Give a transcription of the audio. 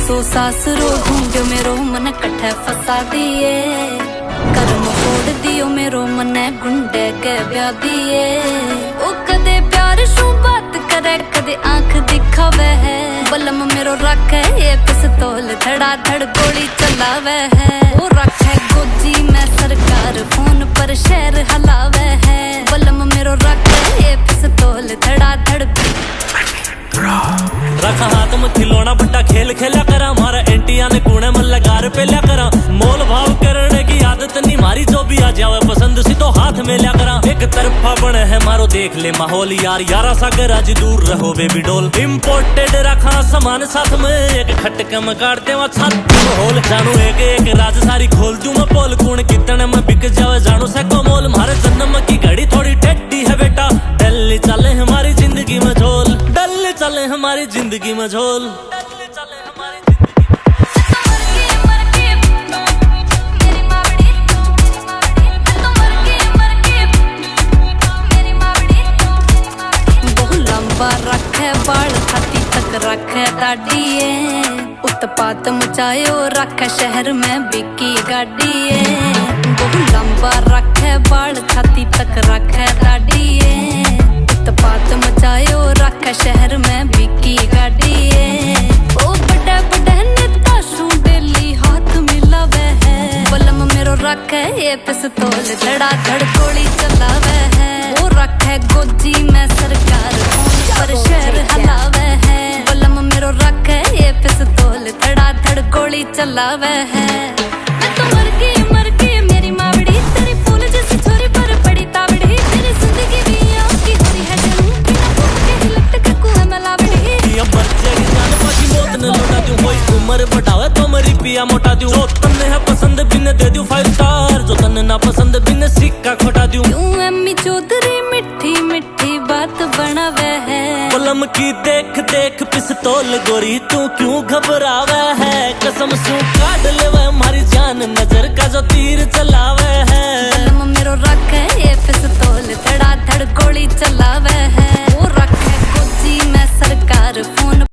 सो सास रो घूंग्यो मेरो मन कट्ठे फसा दिए कर्म फोड़ दियो मेरो मन गुंडे के ब्याह दिए ओ कदे प्यार शू बात करे कदे आंख दिखावे है बलम मेरो रखे ये पिस्तौल धड़ा धड़ गोली चलावे है वो रखे गोजी में सरकार फोन पर शहर हलावे है बलम मेरो रखे ये पिस्तौल धड़ा धड़ रखा हाथ में खिलौना बट्टा खेल खेला करा मारा एंटिया ने कूड़े में लगार पे लिया करा मोल भाव करने की आदत नहीं मारी जो भी आ जावे पसंद सी तो हाथ में लिया करा एक तरफा बने है मारो देख ले माहौल यार यारा सागर आज दूर रहो बेबी डोल इम्पोर्टेड रखा सामान साथ में एक खटके में काटते वहाँ छाती में होल जानू एक एक राज सारी खोल दूं मैं पोल कूण कितने में बिक जावे जानू से को मोल मारे जन्म की घड़ी थोड़ी टेढ़ी है बेटा दिल्ली चले हमारी जिंदगी में झोल दिल्ली चले हमारी जिंदगी में झोल रखे बाल छाती तक रखे दाढ़िए उत्पात मचायो रखे शहर में बिकी गाड़िए बहु लंबा रखे बाल छाती तक रखे दाढ़िए उत्पात मचायो रखे शहर में बिकी गाड़िए ओ बड़े बड़े नेता शू डेली हाथ मिलावे है बलम मेरो रखे ये पिस्तौल धड़ा धड़ गोली चलावे है वो रखे गोजी में सरकार पर शहर हलावे है बलम मेरो रखे ये पिस्तौल धड़ा धड़ गोली चलावे है मैं तो मर गई मेरी मावड़ी तेरी फूल जैसी छोरी पर पड़ी तावड़ी तेरी जिंदगी भी की हो रही है जलूं बिना भूख के ही लटक कुएं में लावड़ी ये बच्चे की जान पासी मौत न लौटा दूं कोई उम्र बढ़ावे तो मरी पिया मोटा दूं जो तन्ने है पसंद बिन दे दूं 5 स्टार जो तन्ने ना पसंद बिन सिक्का खोटा दूं क्यों अम्मी चौधरी मिठी मिठी बात बनावे है बलम की देख देख पिस्तौल गोरी तू क्यों घबरावे है कसम सू काट लेवे हमारी जान नजर का जो तीर